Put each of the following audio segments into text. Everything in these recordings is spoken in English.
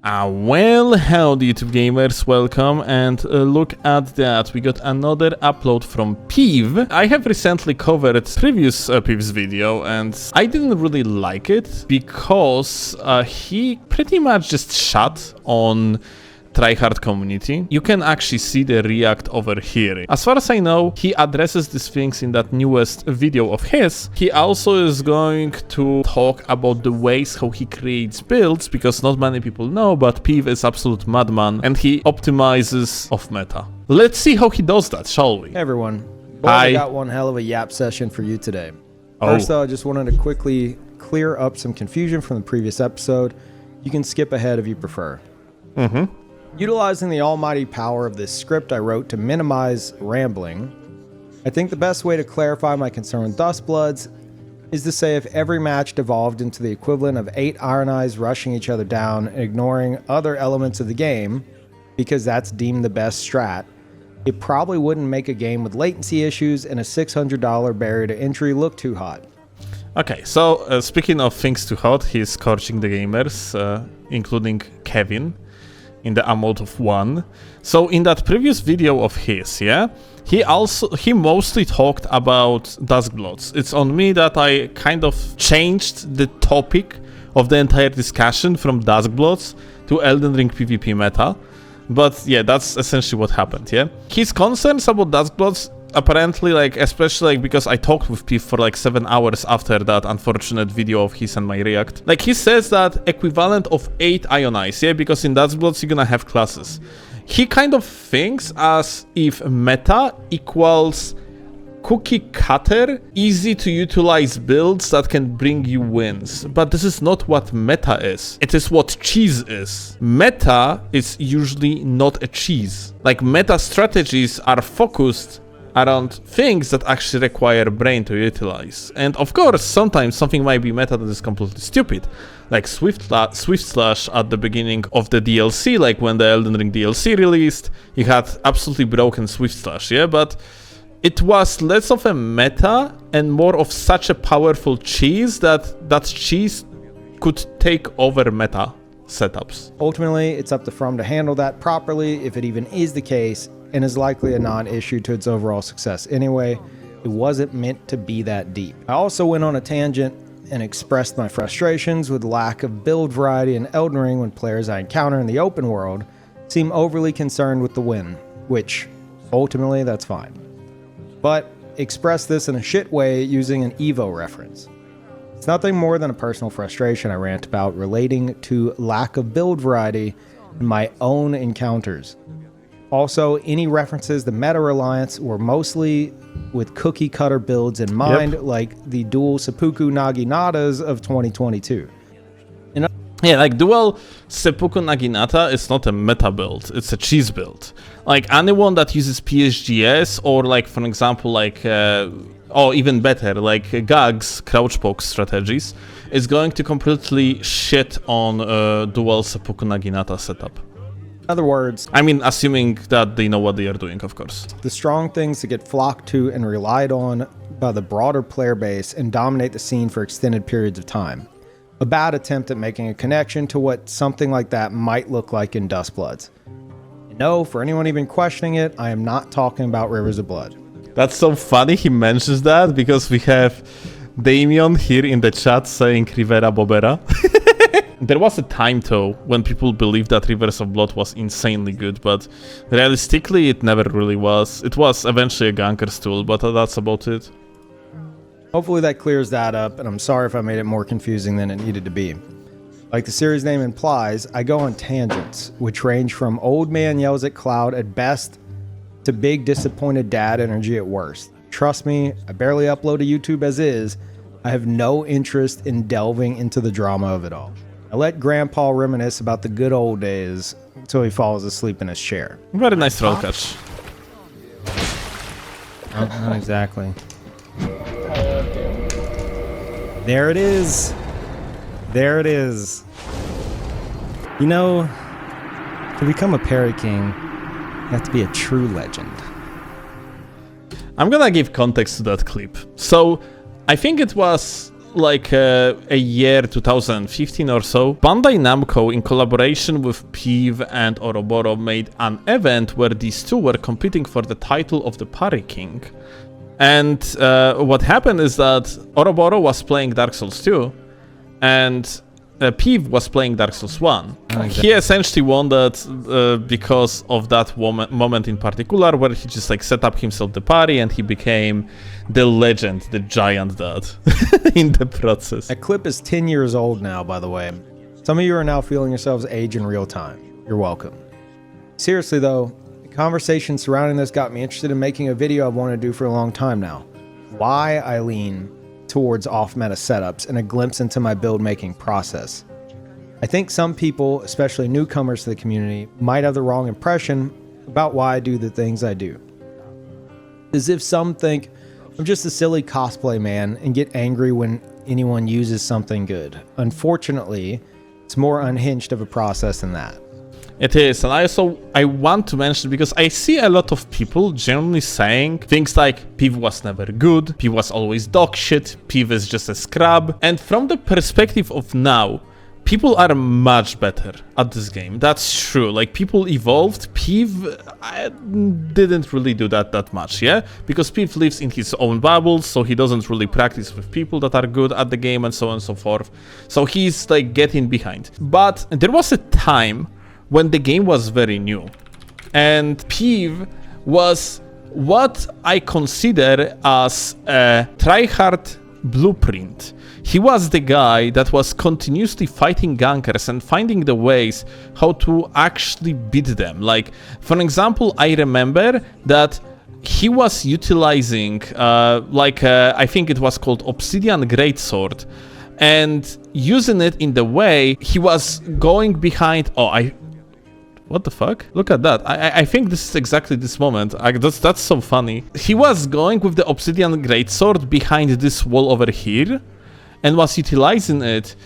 Well, howdy YouTube gamers, welcome, and look at that, we got another upload from PEEVE. I have recently covered previous PEEVE'S video, and I didn't really like it, because he pretty much just shut on tryhard community. You can actually see the react over here. As far as I know, he addresses these things in that newest video of his. He also is going to talk about the ways how he creates builds, because not many people know, but PEEVE is absolute madman and he optimizes off meta. Let's see how he does that, shall we? Hey everyone. Well, I got one hell of a yap session for you today. First though, I just wanted to quickly clear up some confusion from the previous episode. You can skip ahead if you prefer. Utilizing the almighty power of this script I wrote to minimize rambling, I think the best way to clarify my concern with Dustbloods is to say if every match devolved into the equivalent of 8 Iron Eyes rushing each other down and ignoring other elements of the game, because that's deemed the best strat, it probably wouldn't make a game with latency issues and a $600 barrier to entry look too hot. Okay, so speaking of things too hot, he's scorching the gamers, including Kevin, in the amount of 1. So in that previous video of his, yeah, he mostly talked about Duskbloods. It's on me that I kind of changed the topic of the entire discussion from Duskbloods to Elden Ring PvP meta. But yeah, that's essentially what happened, yeah. His concerns about Duskbloods, apparently, like, especially like because I talked with PEEVE for like 7 hours after that unfortunate video of his and my react. Like, he says that equivalent of 8 Iron Eyes, yeah, because in Duskbloods you're gonna have classes. He kind of thinks as if meta equals cookie cutter, easy to utilize builds that can bring you wins. But this is not what meta is. It is what cheese is. Meta is usually not a cheese. Like, meta strategies are focused around things that actually require brain to utilize. And of course, sometimes something might be meta that is completely stupid. Like Swift Slash at the beginning of the DLC, like when the Elden Ring DLC released, you had absolutely broken Swift Slash, yeah? But it was less of a meta and more of such a powerful cheese that that cheese could take over meta setups. Ultimately, it's up to From to handle that properly, if it even is the case, and is likely a non-issue to its overall success anyway. It wasn't meant to be that deep. I also went on a tangent and expressed my frustrations with lack of build variety in Elden Ring when players I encounter in the open world seem overly concerned with the win, which ultimately that's fine. But express this in a shit way using an Evo reference. It's nothing more than a personal frustration I rant about relating to lack of build variety in my own encounters. Also, any references to meta reliance were mostly with cookie cutter builds in mind, like the dual seppuku naginatas of 2022. Yeah, like dual seppuku naginata is not a meta build, it's a cheese build. Like anyone that uses PSGS or like, for example, like, or even better, like Gag's crouch poke strategies, is going to completely shit on dual seppuku naginata setup. In other words, I mean, assuming that they know what they are doing, of course. The strong things that get flocked to and relied on by the broader player base and dominate the scene for extended periods of time. A bad attempt at making a connection to what something like that might look like in Dustbloods. And no, for anyone even questioning it, I am not talking about Rivers of Blood. That's so funny he mentions that, because we have Damien here in the chat saying Rivera Bobera. There was a time though when people believed that Rivers of Blood was insanely good, but realistically it never really was. It was eventually a ganker's tool, but that's about it. Hopefully that clears that up, and I'm sorry if I made it more confusing than it needed to be. Like the series name implies, I go on tangents, which range from old man yells at cloud at best to big disappointed dad energy at worst. Trust me, I barely upload to YouTube as is. I have no interest in delving into the drama of it all. I let Grandpa reminisce about the good old days until he falls asleep in his chair. Very nice roll catch. Not exactly. There it is. There it is. You know, to become a Parry King, you have to be a true legend. I'm gonna give context to that clip. So, I think it was like a year 2015 or so, Bandai Namco, in collaboration with PEEVE and Ouroboros, made an event where these two were competing for the title of the Parry King. And what happened is that Ouroboros was playing Dark Souls 2, and PEEVE was playing Dark Souls 1. He essentially won that because of that moment in particular, where he just like set up himself the parry, and he became the legend, the giant dad in the process. That clip is 10 years old now, by the way. Some of you are now feeling yourselves age in real time. You're welcome. Seriously though, the conversation surrounding this got me interested in making a video I've wanted to do for a long time now. Why I lean towards off-meta setups and a glimpse into my build-making process. I think some people, especially newcomers to the community, might have the wrong impression about why I do the things I do. As if some think I'm just a silly cosplay man and get angry when anyone uses something good. Unfortunately, it's more unhinged of a process than that. It is, and I want to mention, because I see a lot of people generally saying things like PEEVE was never good, PEEVE was always dog shit, PEEVE is just a scrub, and from the perspective of now, people are much better at this game. That's true. Like, people evolved. PEEVE didn't really do that much, yeah? Because PEEVE lives in his own bubbles, so he doesn't really practice with people that are good at the game and so on and so forth. So he's like getting behind. But there was a time when the game was very new, and PEEVE was what I consider as a tryhard blueprint. He was the guy that was continuously fighting gankers and finding the ways how to actually beat them. Like, for example, I remember that he was utilizing I think it was called Obsidian Greatsword, and using it in the way he was going behind. What the fuck? Look at that. I think this is exactly this moment. That's so funny. He was going with the Obsidian Greatsword behind this wall over here, and was utilizing it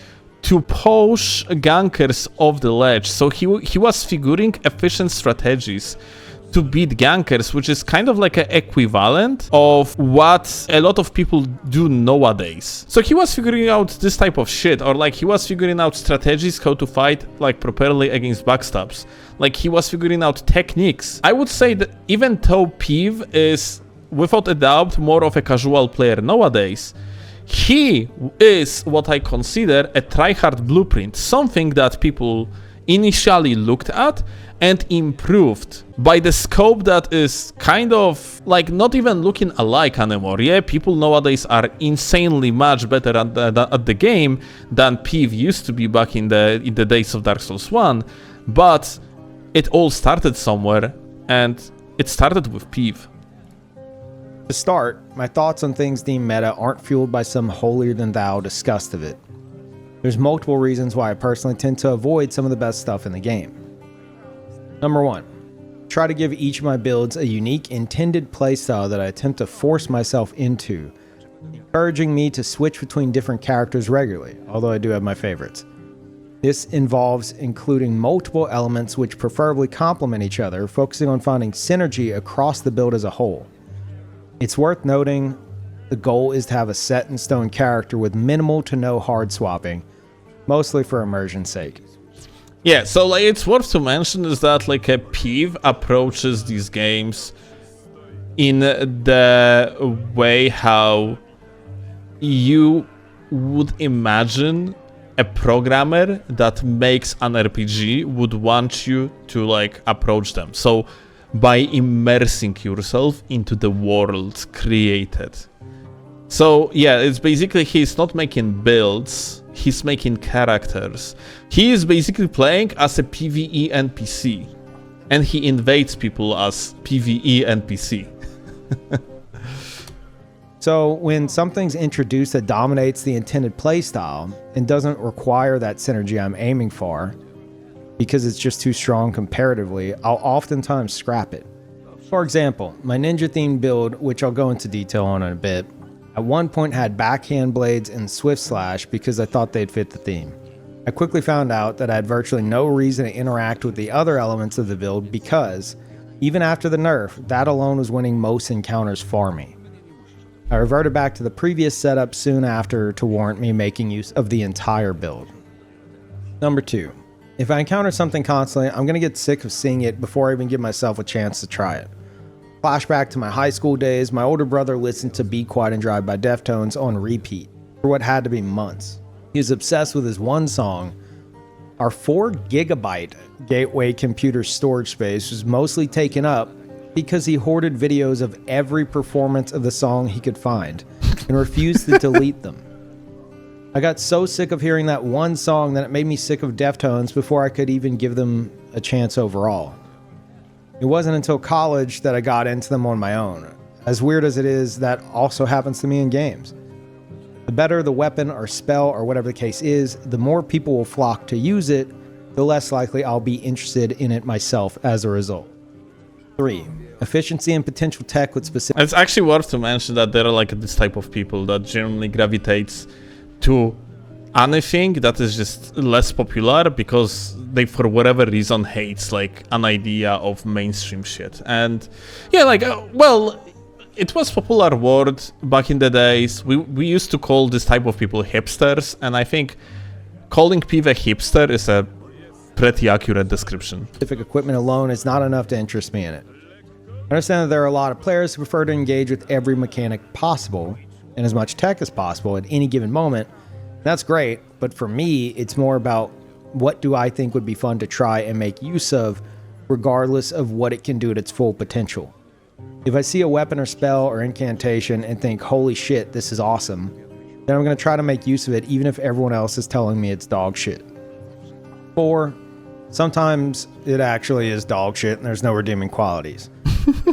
to push gankers off the ledge. So he was figuring efficient strategies to beat gankers, which is kind of like an equivalent of what a lot of people do nowadays. So he was figuring out this type of shit, or like he was figuring out strategies how to fight like properly against backstabs. Like, he was figuring out techniques. I would say that even though PEEVE is without a doubt more of a casual player nowadays, he is what I consider a tryhard blueprint, something that people initially looked at and improved by the scope that is kind of like not even looking alike anymore. Yeah, people nowadays are insanely much better at the game than PEEVE used to be back in the days of Dark Souls 1, but it all started somewhere, and it started with PEEVE. To start, my thoughts on things deemed meta aren't fueled by some holier-than-thou disgust of it. There's multiple reasons why I personally tend to avoid some of the best stuff in the game. Number 1, try to give each of my builds a unique intended playstyle that I attempt to force myself into, encouraging me to switch between different characters regularly, although I do have my favorites. This involves including multiple elements which preferably complement each other, focusing on finding synergy across the build as a whole. It's worth noting the goal is to have a set-in-stone character with minimal to no hard swapping, mostly for immersion's sake. Yeah, so like it's worth to mention is that like a PEEVE approaches these games in the way how you would imagine a programmer that makes an RPG would want you to like approach them. So by immersing yourself into the world created. So yeah, it's basically he's not making builds, he's making characters. He is basically playing as a PvE NPC, and he invades people as PvE NPC. So when something's introduced that dominates the intended playstyle and doesn't require that synergy I'm aiming for, because it's just too strong comparatively, I'll oftentimes scrap it. For example, my ninja-themed build, which I'll go into detail on in a bit, at one point had backhand blades and swift slash because I thought they'd fit the theme. I quickly found out that I had virtually no reason to interact with the other elements of the build because, even after the nerf, that alone was winning most encounters for me. I reverted back to the previous setup soon after to warrant me making use of the entire build. Number 2. If I encounter something constantly, I'm going to get sick of seeing it before I even give myself a chance to try it. Flashback to my high school days, my older brother listened to Be Quiet and Drive by Deftones on repeat for what had to be months. He was obsessed with his one song. Our 4 gigabyte gateway computer storage space was mostly taken up because he hoarded videos of every performance of the song he could find and refused to delete them. I got so sick of hearing that one song that it made me sick of Deftones before I could even give them a chance overall. It wasn't until college that I got into them on my own. As weird as it is, that also happens to me in games. The better the weapon or spell or whatever the case is, the more people will flock to use it, the less likely I'll be interested in it myself as a result. 3. Efficiency and potential tech with specific... It's actually worth to mention that there are like this type of people that generally gravitates to anything that is just less popular because they for whatever reason hates like an idea of mainstream shit. And yeah, like well, it was popular word back in the days. We used to call this type of people hipsters, and I think calling PEEVE a hipster is a pretty accurate description. Specific equipment alone is not enough to interest me in it. I understand that there are a lot of players who prefer to engage with every mechanic possible and as much tech as possible at any given moment. That's great, but for me, it's more about what do I think would be fun to try and make use of, regardless of what it can do at its full potential. If I see a weapon or spell or incantation and think, holy shit, this is awesome, then I'm going to try to make use of it even if everyone else is telling me it's dog shit. 4. Sometimes it actually is dog shit and there's no redeeming qualities.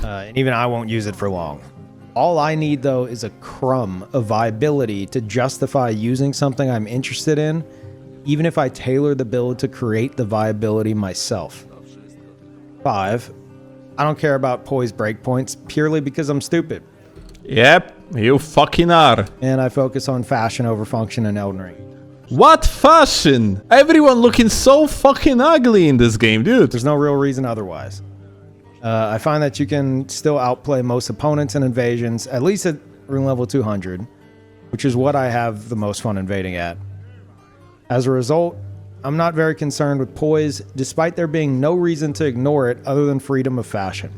And even I won't use it for long. All I need, though, is a crumb of viability to justify using something I'm interested in, even if I tailor the build to create the viability myself. 5. I don't care about poise breakpoints purely because I'm stupid. Yep, you fucking are. And I focus on fashion over function in Elden Ring. What fashion? Everyone looking so fucking ugly in this game, dude. There's no real reason otherwise. I find that you can still outplay most opponents in invasions, at least at rune level 200, which is what I have the most fun invading at. As a result, I'm not very concerned with poise, despite there being no reason to ignore it other than freedom of fashion.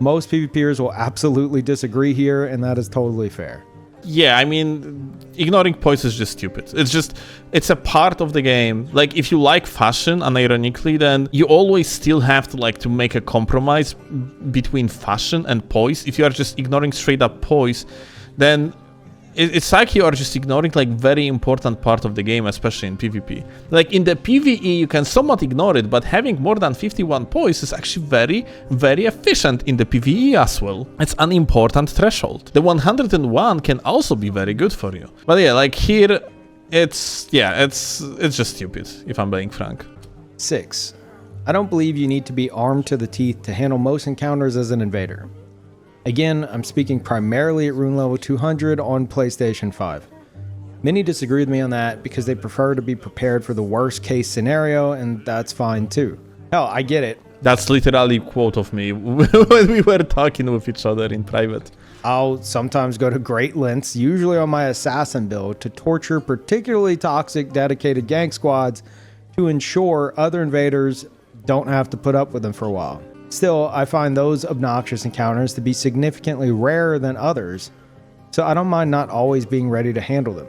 Most PvPers will absolutely disagree here, and that is totally fair. Yeah, I mean, ignoring poise is just stupid. It's a part of the game. Like, if you like fashion, unironically, then you always still have to make a compromise between fashion and poise. If you are just ignoring straight up poise, then it's like you are just ignoring very important part of the game, especially in PvP. Like in the PvE, you can somewhat ignore it, but having more than 51 poise is actually very, very efficient in the PvE as well. It's an important threshold. The 101 can also be very good for you. But yeah, like here, it's just stupid, if I'm being frank. 6. I don't believe you need to be armed to the teeth to handle most encounters as an invader. Again, I'm speaking primarily at rune level 200 on PlayStation 5. Many disagree with me on that because they prefer to be prepared for the worst case scenario, and that's fine too. Hell, I get it. That's literally a quote of me when we were talking with each other in private. I'll sometimes go to great lengths, usually on my assassin build, to torture particularly toxic dedicated gank squads to ensure other invaders don't have to put up with them for a while. Still, I find those obnoxious encounters to be significantly rarer than others, so I don't mind not always being ready to handle them.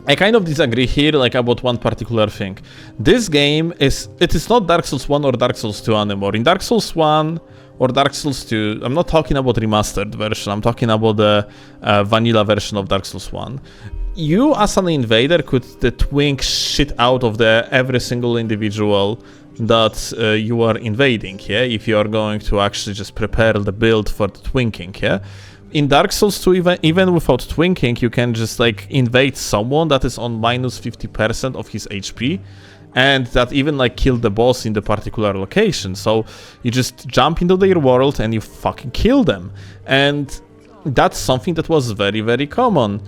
I kind of disagree here about one particular thing. This game is not Dark Souls 1 or Dark Souls 2 anymore. In Dark Souls 1 or Dark Souls 2, I'm not talking about remastered version, I'm talking about the vanilla version of Dark Souls 1. You as an invader could twink shit out of every single individual that you are invading, yeah? If you are going to actually just prepare the build for the twinking, yeah? In Dark Souls 2, even without twinking, you can just invade someone that is on minus 50% of his HP, and that even kill the boss in the particular location. So you just jump into their world and you fucking kill them. And that's something that was very, very common.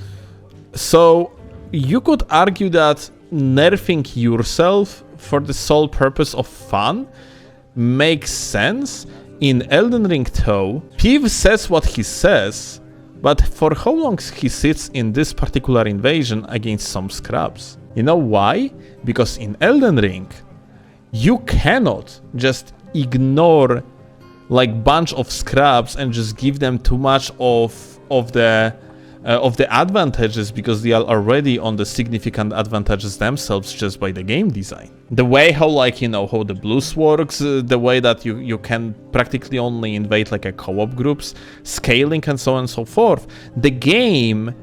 So you could argue that nerfing yourself for the sole purpose of fun makes sense. In Elden Ring though, PEEVE says what he says but for how long he sits in this particular invasion against some scrubs. You know why? Because in Elden Ring, you cannot just ignore like bunch of scrubs and just give them too much of the advantages, because they are already on the significant advantages themselves just by the game design. The way how, like, you know, how the blues works, the way that you can practically only invade like a co-op groups, scaling and so on and so forth. The game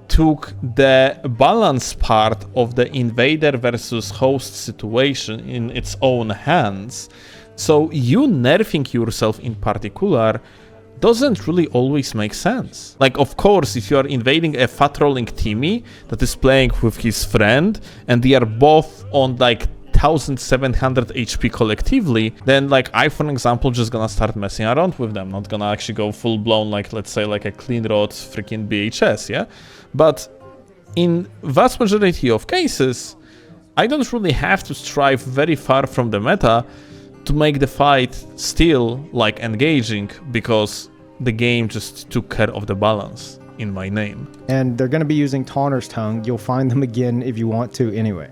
took the balance part of the invader versus host situation in its own hands. So you nerfing yourself in particular doesn't really always make sense. Like, of course, if you are invading a fat rolling Timmy that is playing with his friend and they are both on like 1700 HP collectively, then like I, for example, just gonna start messing around with them, not gonna actually go full blown, like, let's say, like a clean rod freaking BHS, yeah? But in vast majority of cases, I don't really have to strive very far from the meta to make the fight still like engaging, because the game just took care of the balance in my name. And they're going to be using Taunter's Tongue. You'll find them again if you want to anyway.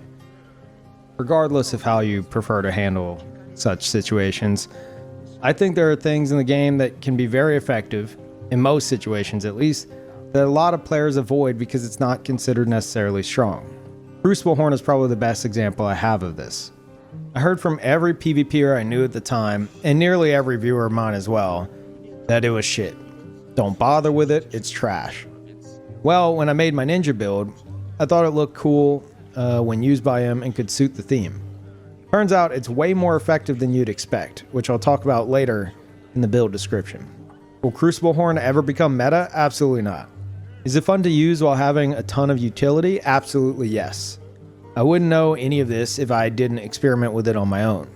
Regardless of how you prefer to handle such situations, I think there are things in the game that can be very effective, in most situations at least, that a lot of players avoid because it's not considered necessarily strong. Crucible Horn is probably the best example I have of this. I heard from every PvPer I knew at the time, and nearly every viewer of mine as well, that it was shit. Don't bother with it, it's trash. Well, when I made my ninja build, I thought it looked cool when used by him and could suit the theme. Turns out it's way more effective than you'd expect, which I'll talk about later in the build description. Will Crucible Horn ever become meta? Absolutely not. Is it fun to use while having a ton of utility? Absolutely yes. I wouldn't know any of this if I didn't experiment with it on my own.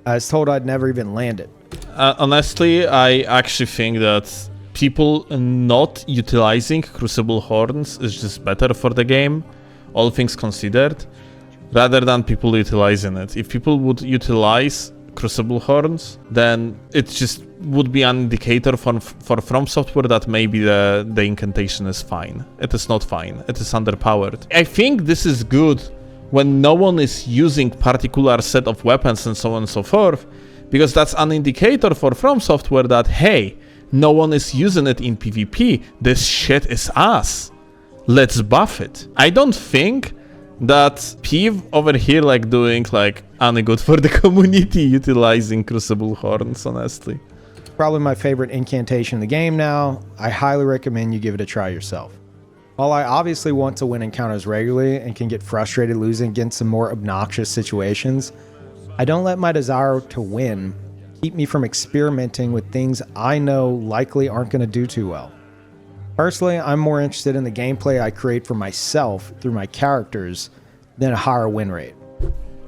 I was told I'd never even land it. Honestly, I actually think that people not utilizing Crucible Horns is just better for the game, all things considered, rather than people utilizing it. If people would utilize Crucible Horns, then it just would be an indicator for From Software that maybe the incantation is fine. It is not fine. It is underpowered. I think this is good when no one is using particular set of weapons and so on and so forth, because that's an indicator for From Software that, hey, no one is using it in PvP. This shit is ass. Let's buff it. I don't think that PEEVE over here like doing like any good for the community utilizing Crucible Horns, honestly. Probably my favorite incantation in the game now. I highly recommend you give it a try yourself. While I obviously want to win encounters regularly and can get frustrated losing against some more obnoxious situations, I don't let my desire to win keep me from experimenting with things I know likely aren't going to do too well. Personally, I'm more interested in the gameplay I create for myself through my characters than a higher win rate.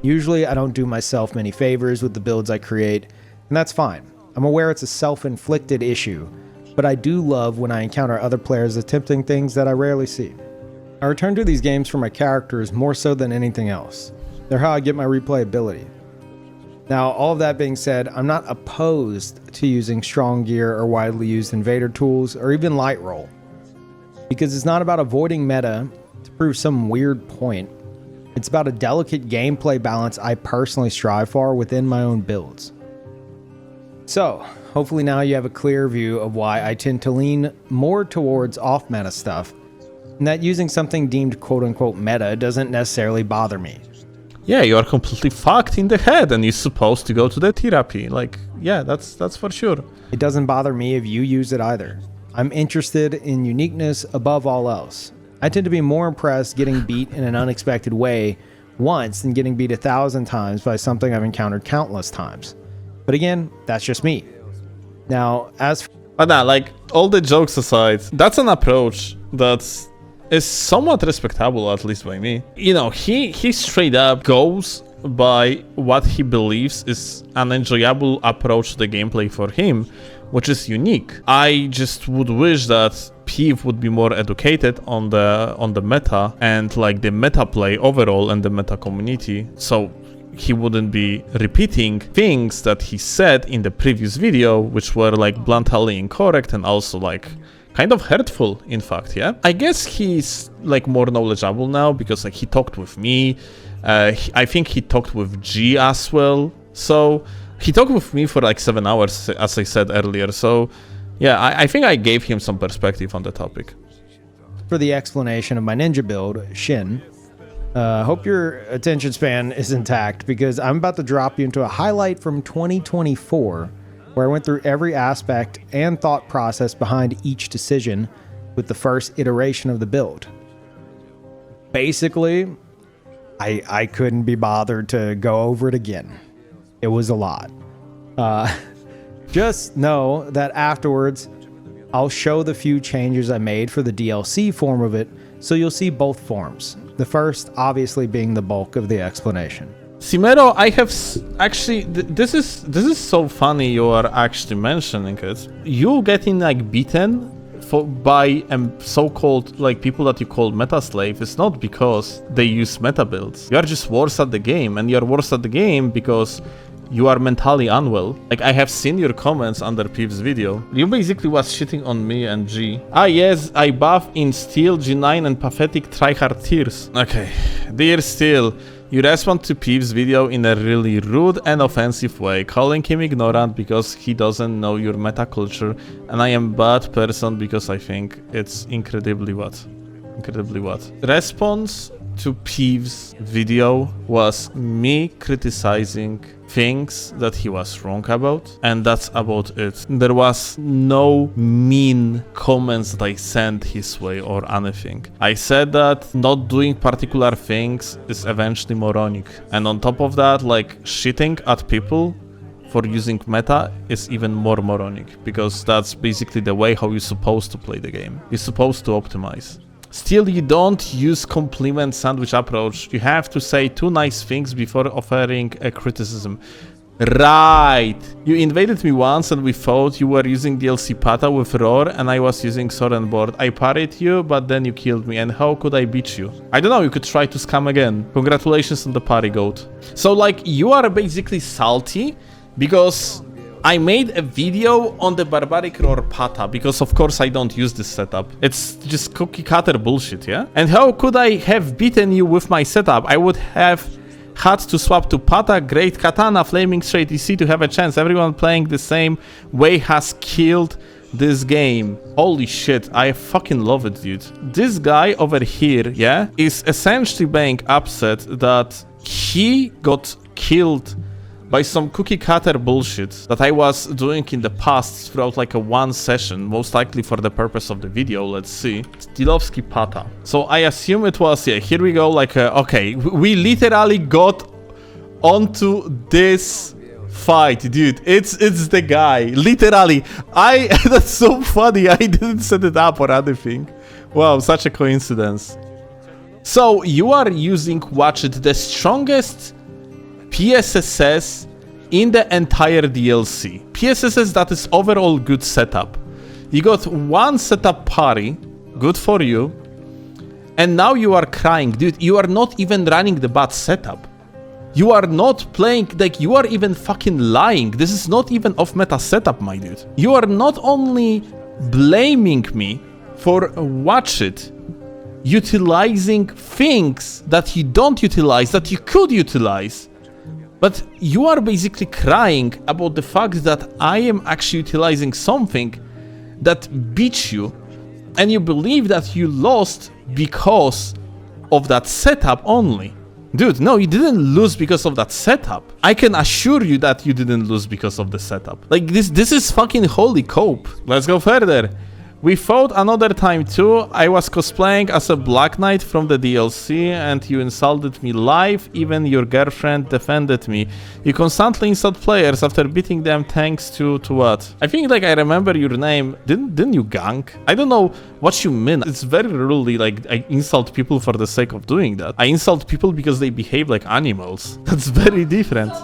Usually, I don't do myself many favors with the builds I create, and that's fine. I'm aware it's a self-inflicted issue, but I do love when I encounter other players attempting things that I rarely see. I return to these games for my characters more so than anything else. They're how I get my replayability. Now, all of that being said, I'm not opposed to using strong gear or widely used invader tools or even light roll, because it's not about avoiding meta to prove some weird point. It's about a delicate gameplay balance I personally strive for within my own builds. So, hopefully now you have a clear view of why I tend to lean more towards off-meta stuff, and that using something deemed quote-unquote meta doesn't necessarily bother me. Yeah, you are completely fucked in the head and you're supposed to go to the therapy. Like, yeah, that's for sure. It doesn't bother me if you use it either. I'm interested in uniqueness above all else. I tend to be more impressed getting beat in an unexpected way once than getting beat 1,000 times by something I've encountered countless times. But again, that's just me. Now, But nah, like, all the jokes aside, that's an approach that's is somewhat respectable, at least by me. You know, he straight up goes by what he believes is an enjoyable approach to the gameplay for him, which is unique. I just would wish that PEEVE would be more educated on the meta and like the meta play overall and the meta community, so he wouldn't be repeating things that he said in the previous video, which were like bluntly incorrect and also like kind of hurtful, in fact, yeah? I guess he's, like, more knowledgeable now because, like, he talked with me. I think he talked with G as well. So, he talked with me for, like, 7 hours, as I said earlier. So, yeah, I think I gave him some perspective on the topic. For the explanation of my ninja build, Shin, hope your attention span is intact because I'm about to drop you into a highlight from 2024 where I went through every aspect and thought process behind each decision with the first iteration of the build. Basically, I couldn't be bothered to go over it again. It was a lot. Just know that afterwards, I'll show the few changes I made for the DLC form of it, so you'll see both forms. The first, obviously, being the bulk of the explanation. Simero, I have actually, this is so funny you are actually mentioning it. You getting like beaten by so-called like people that you call meta slave is not because they use meta builds. You are just worse at the game, and you are worse at the game because you are mentally unwell. Like, I have seen your comments under PEEVE'S video. You basically was shitting on me and G. Ah yes, I buff in Steel, G9 and pathetic tryhard tears. Okay, dear Steel, you respond to PEEVE'S video in a really rude and offensive way, calling him ignorant because he doesn't know your meta culture, and I am bad person because I think it's incredibly what? Response to PEEVE'S video was me criticizing things that he was wrong about, and that's about it. There was no mean comments that I sent his way or anything. I said that not doing particular things is eventually moronic, and on top of that, like, shitting at people for using meta is even more moronic, because that's basically the way how you're supposed to play the game. You're supposed to optimize. Still, you don't use compliment sandwich approach. You have to say 2 nice things before offering a criticism. Right. You invaded me once and we thought you were using DLC Pata with Roar and I was using Soren board. I parried you, but then you killed me. And how could I beat you? I don't know, you could try to scam again. Congratulations on the parry, goat. So, like, you are basically salty because I made a video on the Barbaric Roar Pata, because of course I don't use this setup. It's just cookie cutter bullshit, yeah? And how could I have beaten you with my setup? I would have had to swap to Pata, Great Katana, Flaming Straight EC to have a chance. Everyone playing the same way has killed this game. Holy shit, I fucking love it, dude. This guy over here, yeah, is essentially being upset that he got killed by some cookie cutter bullshit that I was doing in the past throughout like a 1 session, most likely for the purpose of the video. Let's see. Steelovsky Pata. So I assume it was, yeah, here we go, like, okay, we literally got onto this fight, dude. It's the guy, literally. That's so funny, I didn't set it up or anything. Wow, such a coincidence. So you are using, watch it, the strongest PSSS in the entire DLC. PSSS that is overall good setup. You got 1 setup parry, good for you. And now you are crying, dude. You are not even running the bad setup. You are not playing, like, you are even fucking lying. This is not even off meta setup, my dude. You are not only blaming me for, watch it, utilizing things that you don't utilize, that you could utilize, but you are basically crying about the fact that I am actually utilizing something that beat you, and you believe that you lost because of that setup only. Dude, no, you didn't lose because of that setup. I can assure you that you didn't lose because of the setup. Like, this is fucking holy cope. Let's go further. We fought another time too. I was cosplaying as a Black Knight from the DLC and you insulted me live. Even your girlfriend defended me. You constantly insult players after beating them thanks to what? I think, like, I remember your name. Didn't you gank? I don't know what you mean. It's very rarely like I insult people for the sake of doing that. I insult people because they behave like animals. That's very different.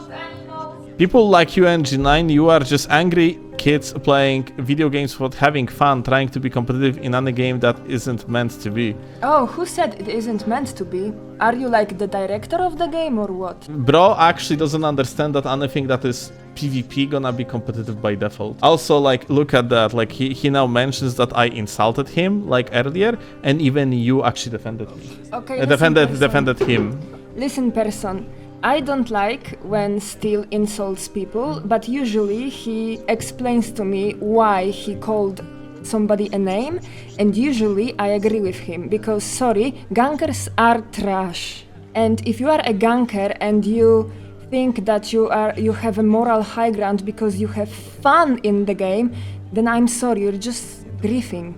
People like you and G9, you are just angry kids playing video games for having fun, trying to be competitive in any game that isn't meant to be. Oh, who said it isn't meant to be? Are you like the director of the game or what? Bro actually doesn't understand that anything that is PvP gonna be competitive by default. Also, like, look at that. Like, he now mentions that I insulted him, like, earlier, and even you actually defended me. Okay, defended him. Listen, person. I don't like when Steel insults people, but usually he explains to me why he called somebody a name, and usually I agree with him, because sorry, gankers are trash. And if you are a ganker and you think that you have a moral high ground because you have fun in the game, then I'm sorry, you're just griefing.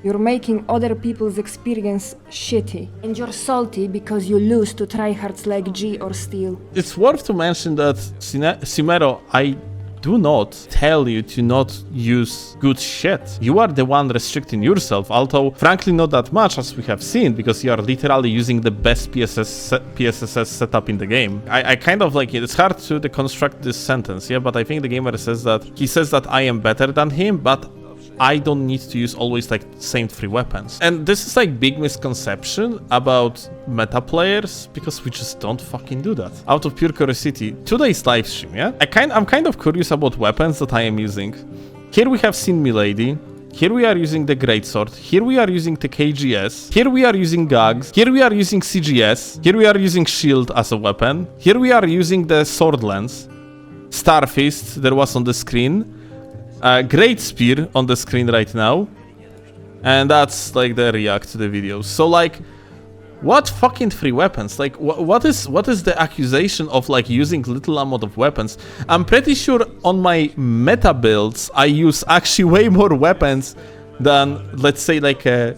You're making other people's experience shitty. And you're salty because you lose to tryhards like G or Steel. It's worth to mention that, Simero, I do not tell you to not use good shit. You are the one restricting yourself, although frankly not that much as we have seen, because you are literally using the best PSSS setup in the game. I kind of like it. It's hard to deconstruct this sentence, yeah, but I think the gamer says that, he says that I am better than him, but I don't need to use always like same 3 weapons. And this is like big misconception about meta players, because we just don't fucking do that. Out of pure curiosity, today's live stream, yeah? I'm kind of curious about weapons that I am using. Here we have seen Milady. Here we are using the Greatsword. Here we are using the KGS. Here we are using Gags. Here we are using CGS. Here we are using Shield as a weapon. Here we are using the Sword Lance. Starfist, there was on the screen. Great Spear on the screen right now, and that's like the react to the videos. So like, what fucking 3 weapons? Like, what is the accusation of like using little amount of weapons? I'm pretty sure on my meta builds I use actually way more weapons than, let's say, like than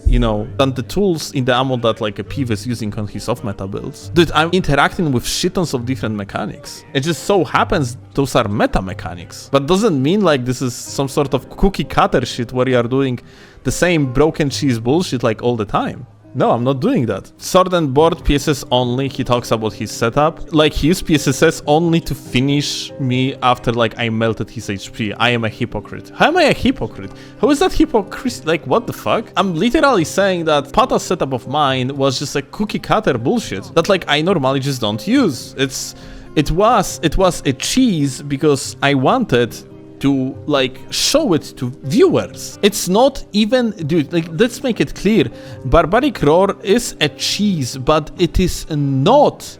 the tools in the ammo that like a PEEVE is using on his off-meta builds. Dude, I'm interacting with shit tons of different mechanics. It just so happens those are meta mechanics, but doesn't mean like this is some sort of cookie cutter shit where you are doing the same broken cheese bullshit like all the time. No, I'm not doing that. Sword and Board, PSS only. He talks about his setup. Like, he used PSS only to finish me after, like, I melted his HP. I am a hypocrite. How am I a hypocrite? How is that hypocrisy? Like, what the fuck? I'm literally saying that Pata's setup of mine was just a cookie cutter bullshit that, like, I normally just don't use. It was a cheese because I wanted to like show it to viewers. It's not even, dude, like, let's make it clear. Barbaric Roar is a cheese, but it is not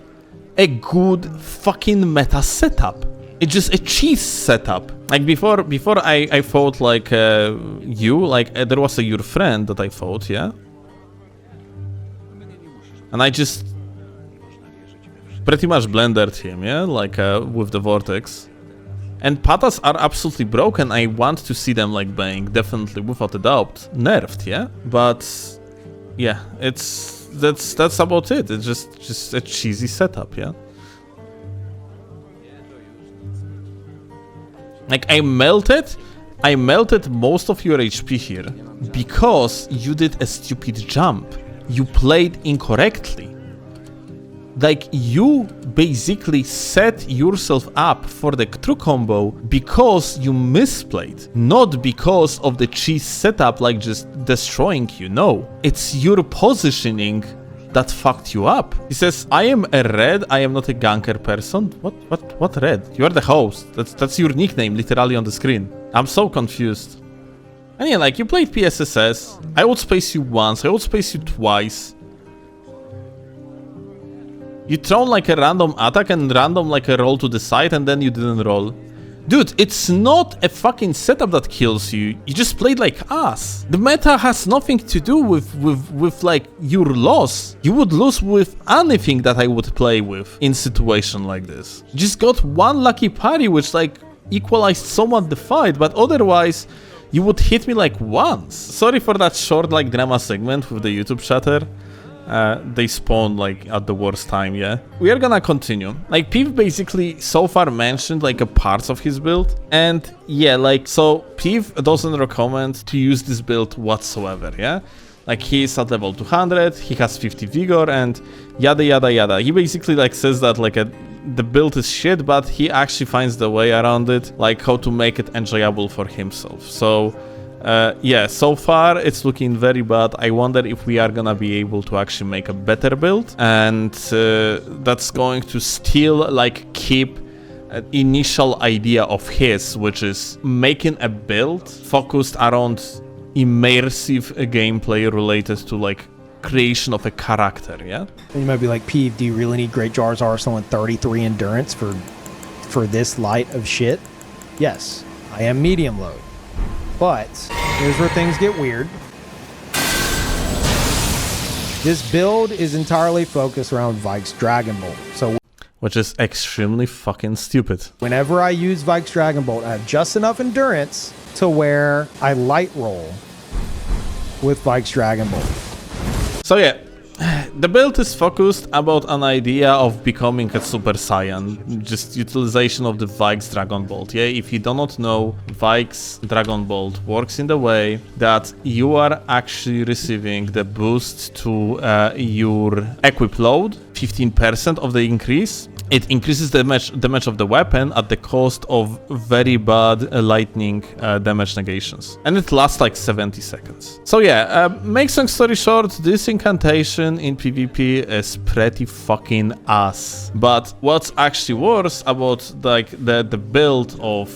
a good fucking meta setup. It's just a cheese setup. Like before I fought like you, like there was your friend that I fought, yeah? And I just pretty much blended him, yeah? Like with the Vortex. And patas are absolutely broken. I want to see them like being definitely, without a doubt, nerfed, yeah? But yeah, that's about it. It's just a cheesy setup, yeah? Like I melted most of your HP here because you did a stupid jump. You played incorrectly. Like, you basically set yourself up for the true combo because you misplayed, not because of the cheese setup, like just destroying you. No, it's your positioning that fucked you up. He says, I am a red, I am not a ganker person. What red? You are the host. That's your nickname literally on the screen. I'm so confused. And yeah, like, you played PSSS. I would space you once, I would space you twice. You thrown like a random attack and random like a roll to the side and then you didn't roll. Dude, it's not a fucking setup that kills you. You just played like ass. The meta has nothing to do with like your loss. You would lose with anything that I would play with in situation like this. You just got one lucky parry which like equalized somewhat the fight, but otherwise you would hit me like once. Sorry for that short like drama segment with the YouTube chatter. They spawn like at the worst time, yeah? We are gonna continue. Like, PEEVE basically so far mentioned like a parts of his build. And yeah, like, so PEEVE doesn't recommend to use this build whatsoever, yeah? Like, he's at level 200, he has 50 vigor and yada yada yada. He basically like says that like the build is shit, but he actually finds the way around it, like how to make it enjoyable for himself. So yeah, so far it's looking very bad. I wonder if we are gonna be able to actually make a better build, and that's going to still like keep an initial idea of his, which is making a build focused around immersive gameplay related to like creation of a character. Yeah, And you might be like, Peeve, do you really need Great Jar's Arsenal and 33 endurance for this light of shit? Yes, I am medium load. But here's where things get weird. This build is entirely focused around Vike's Dragon Bolt. So which is extremely fucking stupid. whenever I use Vike's Dragon Bolt, I have just enough endurance to where I light roll with Vike's Dragon Bolt. So yeah, the build is focused about an idea of becoming a Super Saiyan, just utilization of the Vike's Dragon Bolt. Yeah, if you do not know, Vike's Dragon Bolt works in the way that you are actually receiving the boost to your equip load, 15% of the increase. It increases the damage of the weapon at the cost of very bad lightning damage negations. And it lasts like 70 seconds. So yeah, make long story short, this incantation in PvP is pretty fucking ass. But what's actually worse about like the build of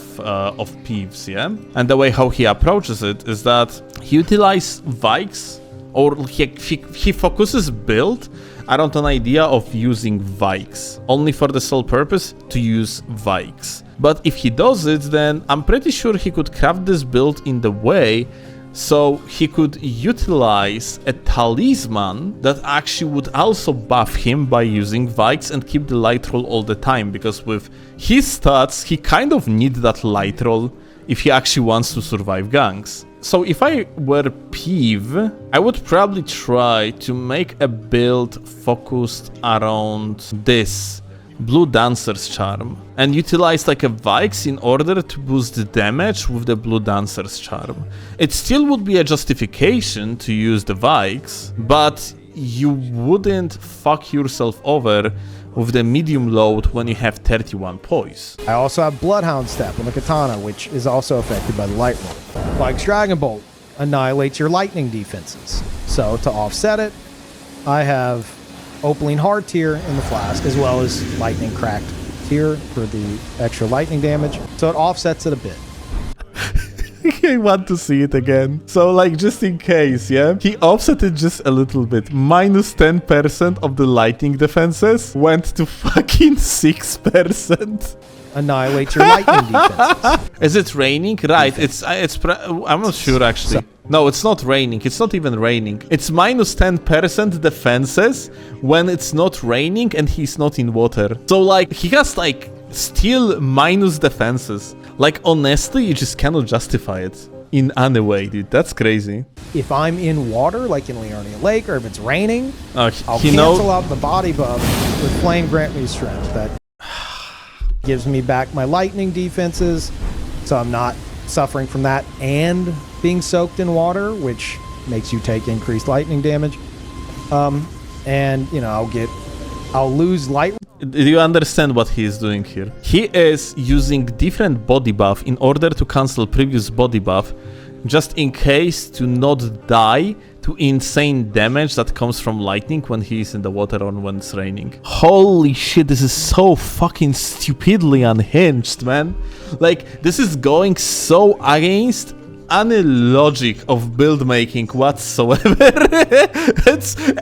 PEEVE'S, yeah? And the way how he approaches it is that he utilizes Vikes, or he focuses build around an idea of using Vikes, only for the sole purpose to use Vikes. But if he does it, then I'm pretty sure he could craft this build in the way so he could utilize a talisman that actually would also buff him by using Vikes and keep the light roll all the time, because with his stats, he kind of needs that light roll if he actually wants to survive ganks. So if I were Peeve, I would probably try to make a build focused around this Blue Dancer's charm and utilize like a Vikes in order to boost the damage with the Blue Dancer's charm. It still would be a justification to use the Vikes, but you wouldn't fuck yourself over with the medium load when you have 31 poise. I also have Bloodhound Step on the katana, which is also affected by the light roll. Vike's Dragon Bolt annihilates your lightning defenses. So to offset it, I have Opaline Hard Tier in the flask, as well as Lightning Cracked Tier for the extra lightning damage. So it offsets it a bit. I want to see it again. So like just in case, yeah? He offset it just a little bit. Minus 10% of the lightning defenses went to fucking 6%. Annihilates your lightning defenses. Is it raining? Right, I'm not sure actually. No, it's not raining. It's not even raining. It's minus 10% defenses when it's not raining and he's not in water. So like he has like still minus defenses. Like honestly, you just cannot justify it in any way, dude. That's crazy. If I'm in water, like in Leonia Lake, or if it's raining, I'll cancel out the body buff with Flame Grant Me Strength. That gives me back my lightning defenses, so I'm not suffering from that and being soaked in water, which makes you take increased lightning damage. And you know, I'll lose light. Do you understand what he is doing here? He is using different body buff in order to cancel previous body buff, just in case to not die to insane damage that comes from lightning when he is in the water or when it's raining. Holy shit, this is so fucking stupidly unhinged, man. Like, this is going so against any logic of build making whatsoever.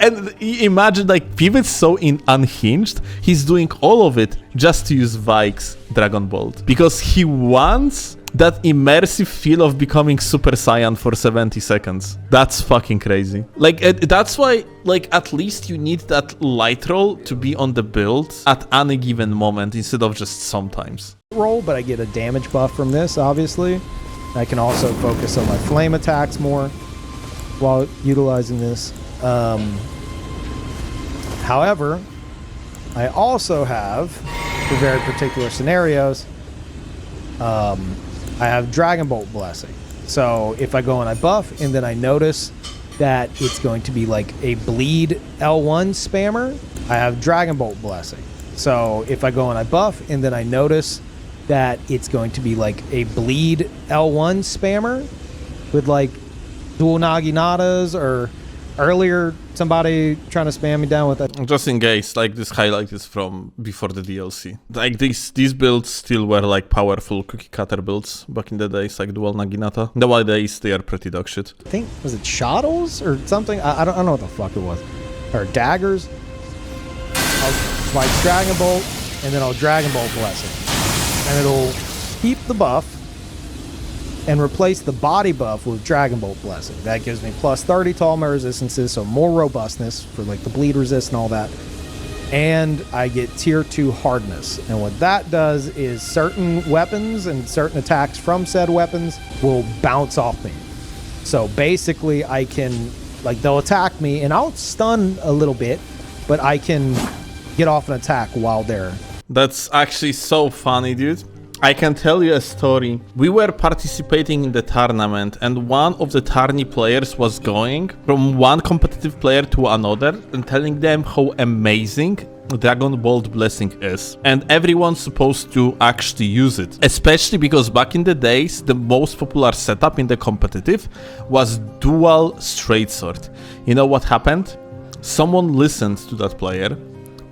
And imagine like PEEVE'S so unhinged, he's doing all of it just to use Vike's Dragon Bolt because he wants that immersive feel of becoming Super Saiyan for 70 seconds. That's fucking crazy. Like that's why like at least you need that light roll to be on the build at any given moment instead of just sometimes. Roll, but I get a damage buff from this, obviously. I can also focus on my flame attacks more while utilizing this. However, I also have, for very particular scenarios, I have Dragon Bolt Blessing. So if I go and I buff and then I notice that it's going to be like a bleed L1 spammer, I have Dragon Bolt Blessing. So if I go and I buff and then I notice that it's going to be like a bleed L1 spammer with like dual Naginatas, or earlier somebody trying to spam me down with that. Just in case, like this highlight is from before the DLC. Like these builds still were like powerful cookie cutter builds back in the days, like dual Naginata. Nowadays they are pretty dog shit. I think, was it Shadows or something? I don't know what the fuck it was. Or daggers. I'll swipe Dragon Bolt, and then I'll Dragon Bolt Blessing. And it'll keep the buff and replace the body buff with Dragon Bolt Blessing. That gives me plus 30 to all my resistances, so more robustness for like the bleed resist and all that. And I get tier 2 hardness. And what that does is certain weapons and certain attacks from said weapons will bounce off me. So basically I can, like, they'll attack me and I'll stun a little bit, but I can get off an attack while they're... That's actually so funny, dude. I can tell you a story. We were participating in the tournament and one of the tourney players was going from one competitive player to another and telling them how amazing Dragon Bolt Blessing is. And everyone's supposed to actually use it. Especially because back in the days, the most popular setup in the competitive was dual straight sword. You know what happened? Someone listened to that player,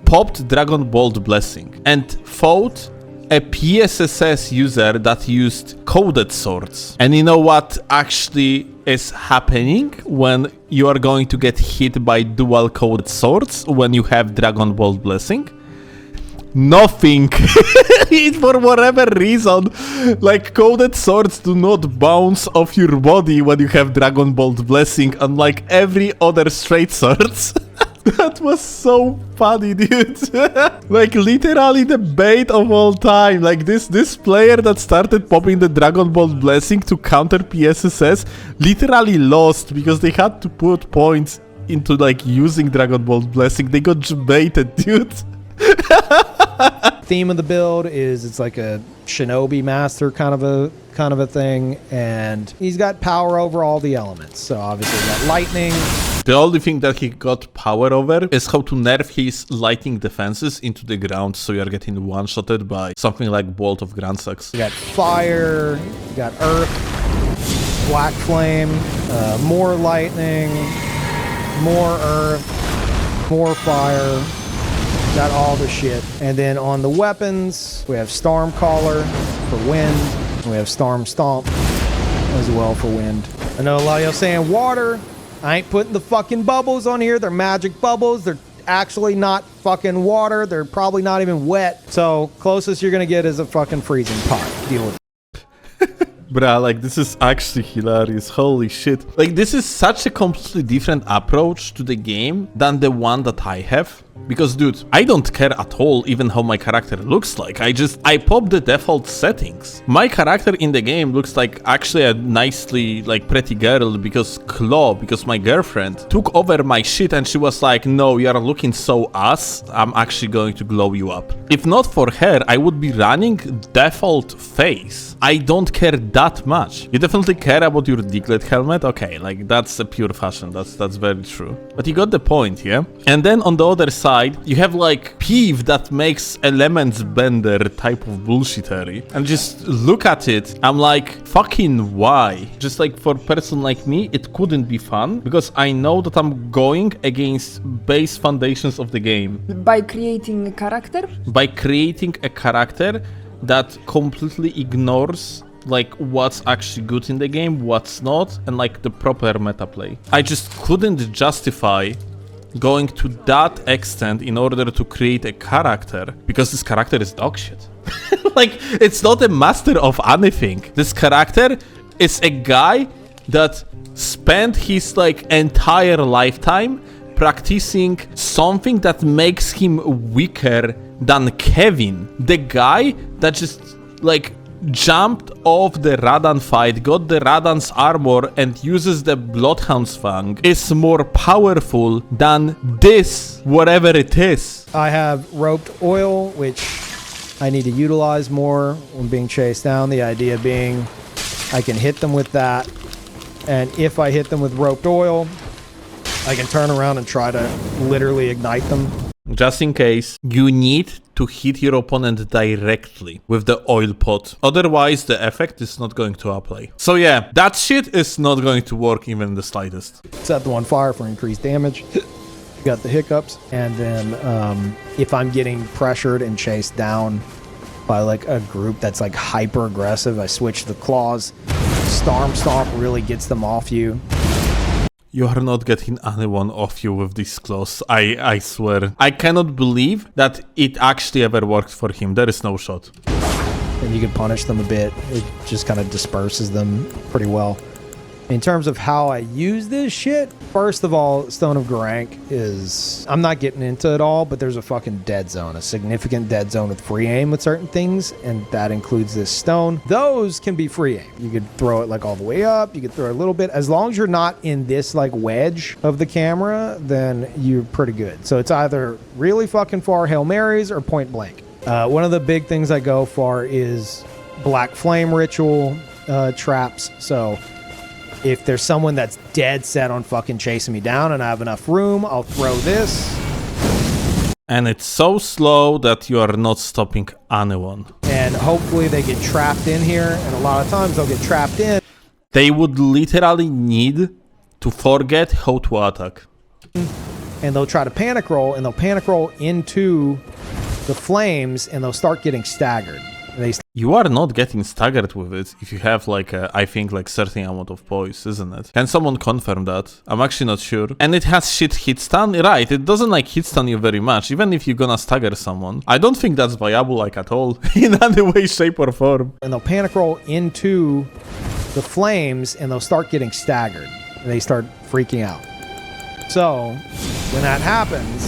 popped Dragon Bolt Blessing, and fought a PSSS user that used coded swords. And you know what actually is happening when you are going to get hit by dual coded swords when you have Dragon Bolt Blessing? Nothing. For whatever reason, like, coded swords do not bounce off your body when you have Dragon Bolt Blessing, unlike every other straight swords. That was so funny, dude. Like, literally the bait of all time. Like, this player that started popping the Dragon Bolt Blessing to counter PSSS literally lost because they had to put points into, like, using Dragon Bolt Blessing. They got baited, dude. Theme of the build is it's like a shinobi master kind of a thing, and he's got power over all the elements. So obviously he's got lightning. The only thing that he got power over is how to nerf his lightning defenses into the ground, so you are getting one-shotted by something like Bolt of Grandsax. You got fire, you got earth, black flame, more lightning, more earth, more fire. Got all the shit. And then on the weapons, we have Storm Caller for wind. We have Storm Stomp as well for wind. I know a lot of y'all saying water. I ain't putting the fucking bubbles on here. They're magic bubbles. They're actually not fucking water. They're probably not even wet. So closest you're gonna get is a fucking freezing pot. Deal with it. Bruh, like, this is actually hilarious. Holy shit. Like, this is such a completely different approach to the game than the one that I have. Because, dude, I don't care at all even how my character looks like. I pop the default settings. My character in the game looks like actually a nicely, like, pretty girl because because my girlfriend took over my shit and she was like, no, you are looking so ass, I'm actually going to glow you up. If not for her, I would be running default face. I don't care that much. You definitely care about your Diglett helmet? Okay, like, that's a pure fashion. That's very true. But you got the point, yeah? And then on the other side, you have like PEEVE that makes elements bender type of bullshittery. And just look at it, I'm like, fucking why? Just like for a person like me, it couldn't be fun because I know that I'm going against base foundations of the game. By creating a character? By creating a character that completely ignores like what's actually good in the game, what's not, and like the proper meta play. I just couldn't justify going to that extent in order to create a character because this character is dog shit. Like, it's not a master of anything. This character is a guy that spent his like entire lifetime practicing something that makes him weaker than Kevin, the guy that just like jumped off the Radan fight, got the Radan's armor and uses the Bloodhound's Fang, is more powerful than this, whatever it is. I have roped oil, which I need to utilize more when being chased down. The idea being I can hit them with that, and if I hit them with roped oil, I can turn around and try to literally ignite them. just in case, you need to hit your opponent directly with the oil pot. Otherwise, the effect is not going to apply. So yeah, that shit is not going to work even the slightest. Set the one fire for increased damage. Got the hiccups. And then if I'm getting pressured and chased down by like a group that's like hyper aggressive, I switch the claws. Storm Stomp really gets them off you. You are not getting anyone off you with these claws, I swear. I cannot believe that it actually ever worked for him. There is no shot. And you can punish them a bit. It just kind of disperses them pretty well. In terms of how I use this shit, first of all, Stone of Garank is... I'm not getting into it all, but there's a fucking dead zone. A significant dead zone with free aim with certain things, and that includes this stone. Those can be free aim. You could throw it like all the way up, you could throw it a little bit. As long as you're not in this like wedge of the camera, then you're pretty good. So it's either really fucking far Hail Marys or point blank. One of the big things I go for is Black Flame Ritual traps. So if there's someone that's dead set on fucking chasing me down and I have enough room, I'll throw this. And it's so slow that you are not stopping anyone. And hopefully they get trapped in here, and a lot of times they'll get trapped in. They would literally need to forget how to attack. And they'll try to panic roll, and they'll panic roll into the flames, and they'll start getting staggered. You are not getting staggered with it if you have like I think like certain amount of poise, isn't it? Can someone confirm that? I'm actually not sure. And it has shit hit stun, right? It doesn't like hit stun you very much, even if you're gonna stagger someone. I don't think that's viable like at all in any way, shape or form. And they'll panic roll into the flames, and they'll start getting staggered. And they start freaking out. So when that happens,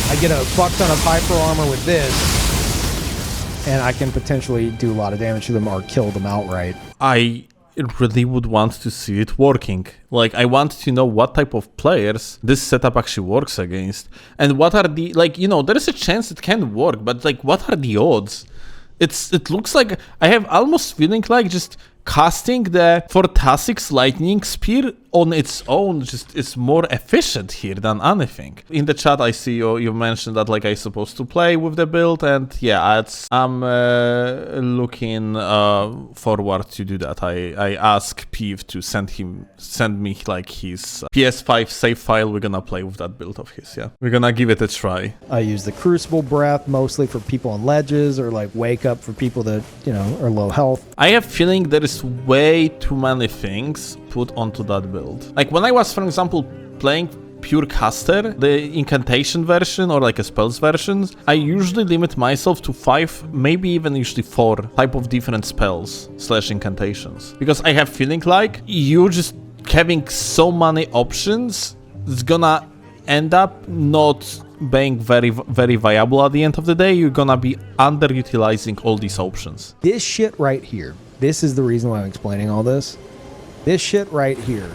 I get a fuck ton of hyper armor with this, and I can potentially do a lot of damage to them or kill them outright. I really would want to see it working. Like, I want to know what type of players this setup actually works against. And what are the, like, you know, there is a chance it can work, but like, what are the odds? It looks like I have almost feeling like just casting the Fortasic's Lightning Spear on its own just is more efficient here than anything. In the chat, I see you mentioned that like I'm supposed to play with the build, and yeah, I'm looking forward to do that. I asked Peeve to send me like his PS5 save file. We're gonna play with that build of his. Yeah, we're gonna give it a try. I use the Crucible Breath mostly for people on ledges, or like Wake Up for people that, you know, are low health. I have a feeling there is way too many things put onto that build. Like when I was, for example, playing pure caster, the incantation version or like a spells versions, I usually limit myself to 5, maybe even usually 4 type of different spells / incantations. Because I have feeling like you just having so many options is gonna end up not being very viable at the end of the day. You're gonna be underutilizing all these options. This shit right here, this is the reason why I'm explaining all this. This shit right here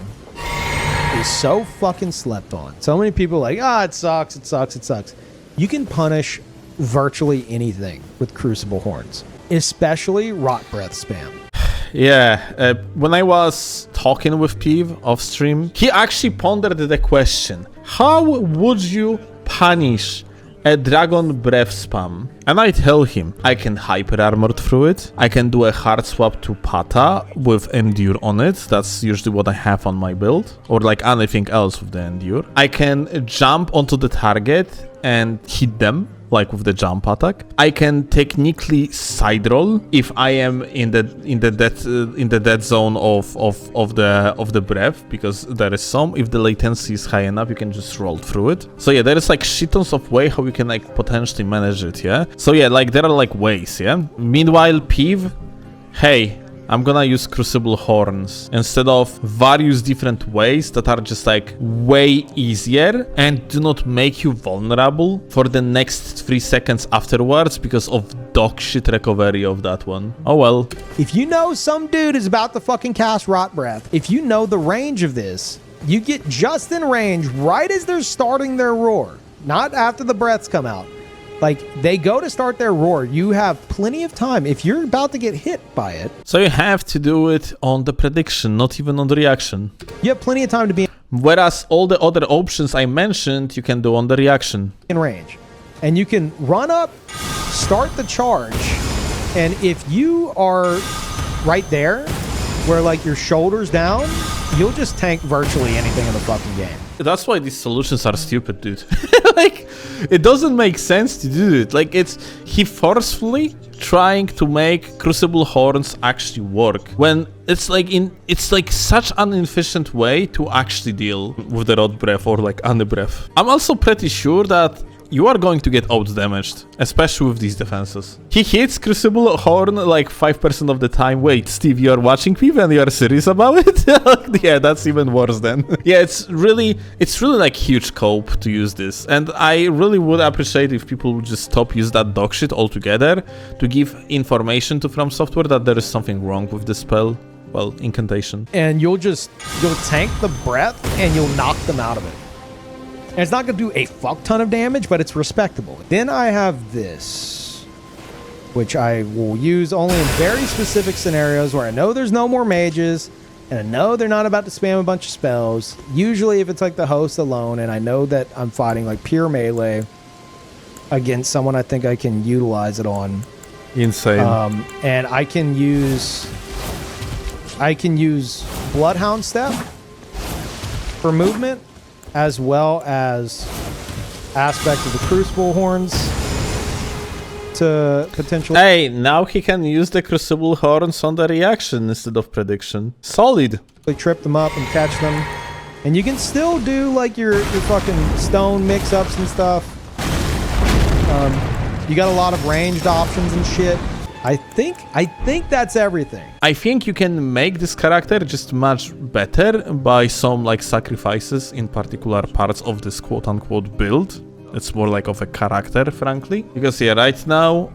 is so fucking slept on. So many people are like, it sucks, it sucks, it sucks. You can punish virtually anything with Crucible Horns, especially Rot Breath spam. Yeah, when I was talking with Peeve off stream, he actually pondered the question, how would you punish a Dragon Breath spam? And I tell him, I can hyper armor through it, I can do a hard swap to Pata with Endure on it, that's usually what I have on my build, or like anything else with the Endure. I can jump onto the target and hit them, like with the jump attack. I can technically side roll if I am in the dead zone of the breath, because there is some. If the latency is high enough, you can just roll through it. So yeah, there is like shit tons of way how you can like potentially manage it. Yeah. So yeah, like there are like ways. Yeah. Meanwhile, Peeve, hey, I'm gonna use Crucible Horns instead of various different ways that are just like way easier and do not make you vulnerable for the next 3 seconds afterwards because of dog shit recovery of that one. Oh well. If you know some dude is about to fucking cast Rot Breath, if you know the range of this, you get just in range right as they're starting their roar, not after the breaths come out. Like, they go to start their roar. You have plenty of time if you're about to get hit by it. So you have to do it on the prediction, not even on the reaction. You have plenty of time to be... Whereas all the other options I mentioned, you can do on the reaction. In range. And you can run up, start the charge, and if you are right there, where like your shoulder's down, you'll just tank virtually anything in the fucking game. That's why these solutions are stupid, dude. Like, it doesn't make sense to do it. Like, he forcefully trying to make Crucible Horns actually work when it's like such an inefficient way to actually deal with the Rod Breath or like Ani Breath. I'm also pretty sure that you are going to get out-damaged, especially with these defenses. He hits Crucible Horn like 5% of the time. Wait, Steve, you're watching PEEVE and you're serious about it? Yeah, that's even worse then. Yeah, it's really like huge cope to use this. And I really would appreciate if people would just stop using that dog shit altogether to give information to From Software that there is something wrong with the spell. Well, incantation. And you'll tank the breath and you'll knock them out of it. And it's not going to do a fuck ton of damage, but it's respectable. Then I have this, which I will use only in very specific scenarios where I know there's no more mages, and I know they're not about to spam a bunch of spells. Usually if it's like the host alone, and I know that I'm fighting like pure melee against someone I think I can utilize it on. Insane. And I can use Bloodhound Step for movement, as well as aspect of the Crucible Horns to potentially... Hey, now he can use the Crucible Horns on the reaction instead of prediction. Solid. Trip them up and catch them. And you can still do like your fucking stone mix-ups and stuff. You got a lot of ranged options and shit. I think that's everything. I think you can make this character just much better by some like sacrifices in particular parts of this quote-unquote build. It's more like of a character, frankly. Because yeah, right now,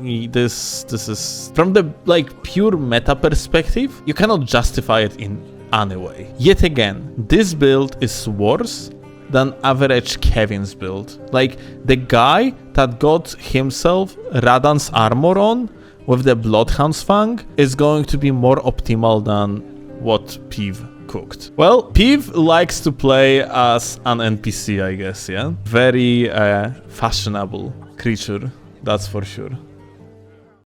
this is from the like pure meta perspective, you cannot justify it in any way. Yet again, this build is worse than average Kevin's build. Like, the guy that got himself Radan's armor on with the Bloodhound's Fang is going to be more optimal than what PEEVE cooked. Well, PEEVE likes to play as an NPC, I guess, yeah? Very fashionable creature, that's for sure.